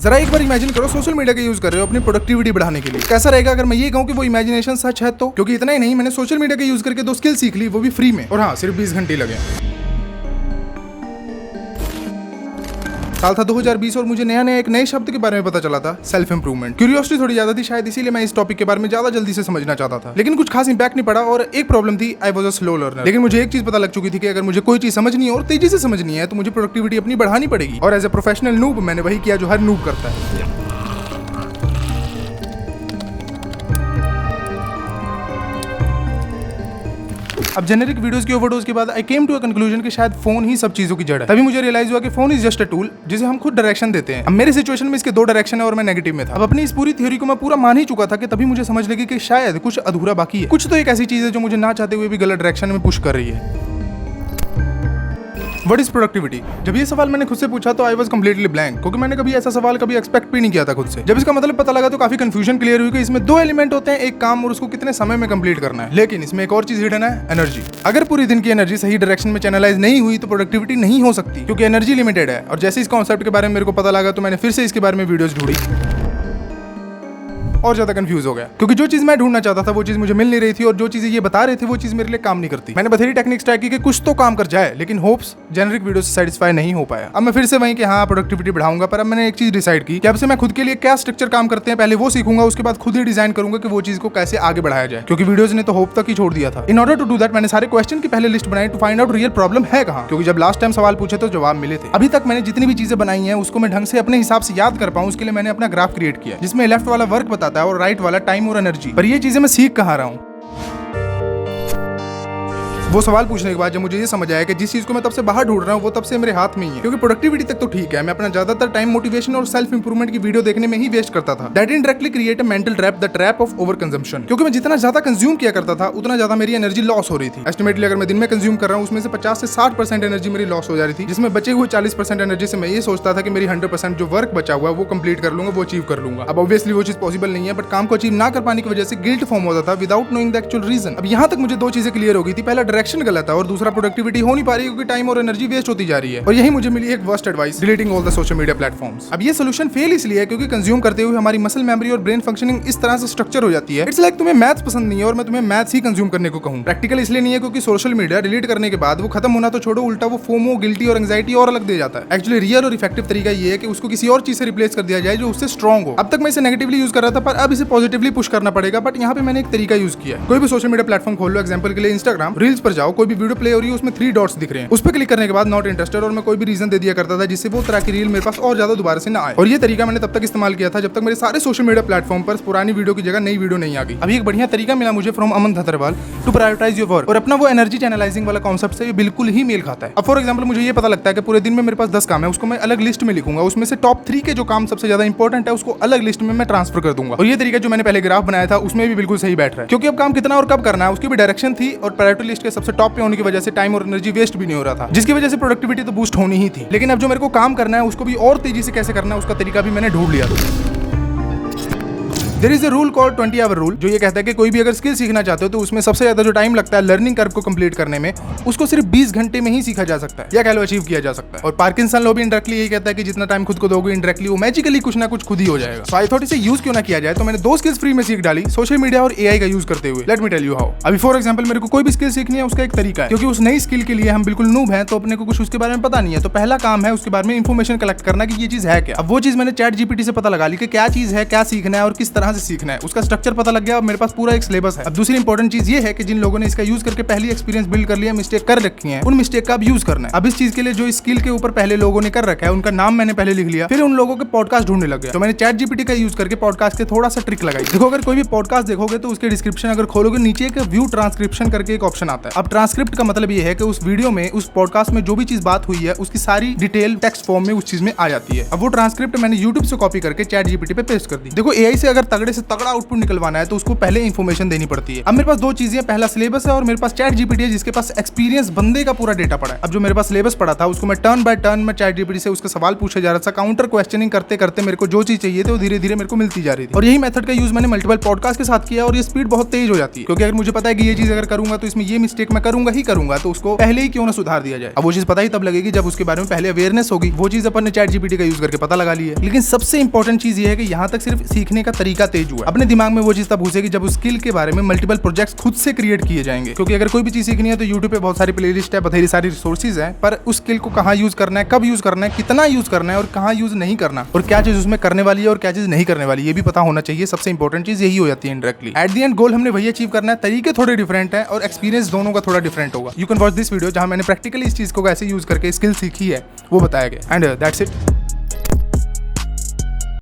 जरा एक बार इमेजिन करो, सोशल मीडिया का यूज कर रहे हो अपनी प्रोडक्टिविटी बढ़ाने के लिए। कैसा रहेगा अगर मैं ये कहूँ कि वो इमेजिनेशन सच है तो? क्योंकि इतना ही नहीं, मैंने सोशल मीडिया का यूज करके 2 स्किल सीख ली, वो भी फ्री में, और हाँ, सिर्फ 20 घंटे लगे। साल था 2020 और मुझे नया एक नए शब्द के बारे में पता चला था, सेल्फ इंप्रूवमेंट। क्यूरियोसिटी थोड़ी ज्यादा थी शायद, इसीलिए मैं इस टॉपिक के बारे में ज्यादा जल्दी से समझना चाहता था, लेकिन कुछ खास इंपैक्ट नहीं पड़ा। और एक प्रॉब्लम थी, I was a slow learner. लेकिन मुझे एक चीज पता लग चुकी थी कि अगर मुझे कोई चीज समझनी है और तेजी से समझनी है तो मुझे प्रोडक्टिविटी अपनी बढ़ानी पड़ेगी। और एज ए प्रोफेशनल नूब मैंने वही किया जो हर नूब करता है। अब जेनेरिक वीडियोस की ओवरडोज के बाद आई केम टू अ कंक्लूजन कि शायद फोन ही सब चीजों की जड़ है। तभी मुझे रियलाइज हुआ कि phone is just a tool जिसे हम खुद डायरेक्शन देते हैं। अब मेरी सिचुएशन में इसके 2 डायरेक्शन है और मैं नेगेटिव में था। अब अपनी इस पूरी थ्योरी को मैं पूरा मान ही चुका था कि तभी मुझे समझ लगी कि शायद कुछ अधूरा बाकी है। कुछ तो एक ऐसी चीज है जो मुझे ना चाहते हुए भी गलत डायरेक्शन में पुश कर रही है। What is productivity? जब ये सवाल मैंने खुद से पूछा तो आई वाज कंप्लीटली ब्लैंक, क्योंकि मैंने कभी ऐसा सवाल कभी एक्सपेक्ट भी नहीं किया था खुद से। जब इसका मतलब पता लगा तो काफी कंफ्यूजन क्लियर हुई कि इसमें 2 एलिमेंट होते हैं, एक काम और उसको कितने समय में कंप्लीट करना है। लेकिन इसमें एक और चीज हिडन है, एनर्जी। अगर पूरी दिन की एनर्जी सही डायरेक्शन में चैनलाइज नहीं हुई तो प्रोडक्टिविटी नहीं हो सकती, क्योंकि एनर्जी लिमिटेड है। और जैसे इस कॉन्सेप्ट के बारे में मेरे को पता लगा तो मैंने फिर से इसके बारे में वीडियोस ढूंढी और ज्यादा कंफ्यूज हो गया, क्योंकि जो चीज मैं ढूंढना चाहता था वो चीज मुझे मिल नहीं रही थी, और जो चीजें ये बता रहे थे वो चीज मेरे लिए काम नहीं करती। मैंने बथेरी टेक्निक्स ट्राई की कि कुछ तो काम कर जाए, लेकिन होप्स जेनरिक वीडियो से सेटिस्फाई नहीं हो पाया। अब मैं फिर से वहीं कि हाँ प्रोडक्टिविटी बढ़ाऊंगा, पर अब मैंने एक चीज डिसाइड की कि अब से मैं खुद के लिए क्या स्ट्रक्चर काम करते हैं पहले वो सीखूंगा, उसके बाद खुद ही डिजाइन करूंगा कि वो चीज को कैसे आगे बढ़ाया जाए, क्योंकि वीडियोज ने तो होप तक ही छोड़ दिया था। In order to do that मैंने सारे क्वेश्चन की पहले लिस्ट बनाई to find out real problem है कहाँ, क्योंकि जब लास्ट टाइम सवाल पूछे तो जवाब मिले थे। अभी तक मैंने जितनी भी चीजें बनाई हैं उसको मैं ढंग से अपने हिसाब से याद कर पाऊं, उसके लिए मैंने अपना ग्राफ क्रिएट किया, जिसमें लेफ्ट वाला वर्क बताता है और राइट वाला टाइम और एनर्जी। पर ये चीजें मैं सीख कहाँ रहा हूँ? वो सवाल पूछने के बाद जब मुझे ये समझ आया कि जिस चीज को मैं तब से बाहर ढूंढ रहा हूँ वो तब से मेरे हाथ में ही है। क्योंकि प्रोडक्टिविटी तक तो ठीक है, मैं अपना ज्यादातर टाइम मोटिवेशन और सेल्फ इंप्रूवमेंट की वीडियो देखने में ही वेस्ट करता था। That indirectly create a mental trap, the trap of over consumption. क्योंकि मैं जितना ज्यादा कंज्यूम किया करता था उतना ज्यादा मेरी एनर्जी लॉस हो रही थी। एस्टिमेटली अगर मैं दिन में कंज्यूम कर रहा हूँ उसमें से 50 से 60% एनर्जी मेरी लॉस हो जा रही थी, जिसमें बचे हुए 40% एनर्जी से मैं ये सोचता था कि मेरी 100% जो वर्क बचा हुआ है वो कंप्लीट कर लूंगा, वो अचीव कर लूंगा। अब ऑब्वियसली वो चीज पॉसिबल नहीं है, बट काम को अचीव ना कर पाने की वजह से गिल्ट फॉर्म होता था without knowing the actual reason. अब यहाँ तक मुझे 2 चीजें क्लियर हो गई थी, पहला डायरेक्शन गलत है और दूसरा प्रोडक्टिविटी हो नहीं पा रही क्योंकि टाइम और एनर्जी वेस्ट होती जा रही है। और यही मुझे मिली एक worst advice, deleting all the social media platforms. अब ये सोल्यूशन फेल इसलिए है क्योंकि कंज्यूम करते हुए हमारी मसल मेमोरी और ब्रेन फंक्शनिंग इस तरह से स्ट्रक्चर हो जाती है, इट्स लाइक तुम्हें मैथ्स पसंद नहीं है और मैं तुम्हें मैथ्स ही कंज्यूम करने को कहूं। प्रैक्टिकल इसलिए नहीं है क्योंकि सोशल मीडिया डिलीट करने के बाद वो खत्म होना तो छोड़ो, उल्टा वो फोमो, गिल्टी और एंग्जाइटी और अलग दे जाता है। एक्चुअली रियल और इफेक्टिव तरीका ये है कि उसको किसी और चीज से रिप्लेस कर दिया जाए जो उससे स्ट्रॉन्ग हो। अब तक मैं इसे नेगेटिवली यूज कर रहा था, पर अब इसे पॉजिटिवली पुश करना पड़ेगा। बट यहाँ पे मैंने एक तरीका यूज किया है। कोई भी सोशल मीडिया प्लेटफॉर्म खोल लो, एग्जांपल के लिए इंस्टाग्राम रील्स पर जाओ, कोई भी वीडियो प्ले हो रही है उसमें 3 डॉट्स दिख रहे हैं, उस पर क्लिक करने के बाद नॉट इंटरेस्टेड और मैं कोई भी रीजन दे दिया करता था जिससे वो तरह की रील मेरे पास और ज्यादा दोबारा से ना आए। और ये तरीका मैंने तब तक इस्तेमाल किया था जब तक मेरे सारे सोशल मीडिया प्लेटफॉर्म पर पुरानी वीडियो की जगह नई वीडियो नहीं आ गई। अभी एक बढ़िया तरीका मिला मुझे from Aman Dhatarwal to prioritise your work, और अपना वो एनर्जी चैनलाइजिंग वाला कॉन्सेप्ट से बिल्कुल ही मेल खाता है। अब फॉर एग्जांपल मुझे ये पता लगता है कि पूरे दिन में मेरे पास 10 काम है, उसको मैं अलग लिस्ट में लिखूंगा, उसमें से टॉप 3 के जो काम सबसे ज्यादा इंपॉर्टेंट है उसको अलग लिस्ट में मैं ट्रांसफर कर दूंगा। और ये तरीका जो मैंने पहले ग्राफ बनाया था उसमें भी बिल्कुल सही बैठ रहा है, क्योंकि अब काम कितना और कब करना है उसकी भी डायरेक्शन थी, और प्रायोरिटी लिस्ट के सबसे टॉप पे होने की वजह से टाइम और एनर्जी वेस्ट भी नहीं हो रहा था, जिसकी वजह से प्रोडक्टिविटी तो बूस्ट होनी ही थी। लेकिन अब जो मेरे को काम करना है उसको भी और तेजी से कैसे करना है उसका तरीका भी मैंने ढूंढ लिया था। There is a rule called 20 hour rule, जो ये कहता है कि कोई भी अगर स्किल सीखना चाहते हो तो उसमें सबसे ज्यादा जो टाइम लगता है लर्निंग कर्व को कंप्लीट करने में, उसको सिर्फ 20 घंटे में ही सीखा जा सकता है, या कह लो अचीव किया जा सकता है। और पार्किंसन लॉ भी इनडायरेक्टली यही कहता है कि जितना टाइम खुद को दोगे इनडायरेक्टली वो मैजिकली कुछ ना कुछ खुद ही हो जाएगा। सो आई थॉट इसे यूज क्यों ना किया जाए, तो मैंने 2 स्किल्स फ्री में सीख डाली, सोशल मीडिया और एआई का यूज करते हुए। Let me tell you how. अभी फॉर एग्जांपल मेरे को कोई भी स्किल सीखनी है उसका एक तरीका है, क्योंकि उस नई स्किल के लिए हम बिल्कुल नूब हैं तो अपने को कुछ उसके बारे में पता नहीं है, तो पहला काम है उसके बारे में इंफॉर्मेशन कलेक्ट करना कि ये चीज है क्या। अब वो चीज मैंने चैट जीपीटी से पता लगा ली कि क्या चीज है, क्या सीखना है और किस तरह से सीखना है, उसका स्ट्रक्चर पता लग गया। अब मेरे पास पूरा एक सिलेबस है। अब दूसरी इंपॉर्टेंट चीज ये है कि जिन लोगों ने इसका यूज करके पहली एक्सपीरियंस बिल्ड कर लिया, मिस्टेक कर रखी है, उन मिस्टेक का अब यूज करना है। अब इस चीज के लिए जो इस स्किल के ऊपर पहले लोगों ने कर रखा है उनका नाम मैंने पहले लिख लिया, फिर उन लोगों के पॉडकास्ट ढूंढने लग गया। तो मैंने चैट जीपीटी का यूज करके पॉडकास्ट के थोड़ा सा ट्रिक लगाई। देखो अगर कोई भी पॉडकास्ट देखोगे तो उसके डिस्क्रिप्शन अगर खोलोगे नीचे एक व्यू ट्रांसक्रिप्शन करके एक ऑप्शन आता है। अब ट्रांसक्रिप्ट का मतलब ये है कि उस वीडियो में उस पॉडकास्ट में जो भी चीज बात हुई है उसकी सारी डिटेल टेक्स्ट फॉर्म में उस चीज में आ जाती है। अब वो ट्रांसक्रिप्ट मैंने यूट्यूब से कॉपी करके चैट जीपीटी पे पेस्ट कर दी। देखो एआई से अगर तगड़े से तगड़ा आउटपुट निकलवाना है तो उसको पहले इन्फॉर्मेशन देनी पड़ती है। अब मेरे पास दो चीजें, पहला सिलेबस है और मेरे पास चैट जीपीटी है जिसके पास एक्सपीरियंस बंदे का पूरा डेटा पड़ा है। अब जो मेरे पास सिलेबस पड़ा था उसको मैं टर्न बाय टर्न में चैट जीपीटी से उसका सवाल पूछे जा रहा था, काउंटर क्वेश्चनिंग करते करते मेरे को जो चीज चाहिए थी वो धीरे धीरे मेरे को मिलती जा रही थी। और यही मेथड का यूज मैंने मल्टीपल पॉडकास्ट के साथ किया और ये स्पीड बहुत तेज हो जाती है, क्योंकि अगर मुझे पता है कि ये चीज अगर करूंगा तो इसमें ये मिस्टेक मैं करूंगा ही करूंगा, तो उसको पहले ही क्यों ना सुधार दिया जाए। अब वो चीज पता ही तब लगेगी जब उसके बारे में पहले अवेयरनेस होगी। वो चीज अपन ने चैट जीपीटी का यूज करके पता लगा ली है। लेकिन सबसे इंपॉर्टेंट चीज ये है कि यहाँ तक सिर्फ सीखने का तरीका तेज हुआ। अपने दिमाग में वो चीज तब घुसेगी जब उस स्किल के बारे में मल्टीपल प्रोजेक्ट्स खुद से क्रिएट किए जाएंगे। क्योंकि अगर कोई भी चीज सीखनी है तो यूट्यूब पे बहुत सारी प्लेलिस्ट है, बथेरी सारी रिसोर्सेज है, पर उस स्किल को कहाँ यूज करना है, कब यूज करना है, कितना यूज करना है और कहाँ यूज नहीं करना, और क्या चीज उसमें करने वाली है और क्या चीज नहीं करने वाली, ये भी पता होना चाहिए। सबसे इंपॉर्टेंट चीज यही हो जाती है इनडायरेक्टली। एट द एंड गोल हमने वही अचीव करना है, तरीके थोड़े डिफरेंट है और एक्सपीरियंस दोनों का थोड़ा डिफरेंट होगा। You can watch this video जहां मैंने प्रैक्टिकली इस चीज को कैसे यूज करके स्किल सीखी है वो बताया गया। And that's it.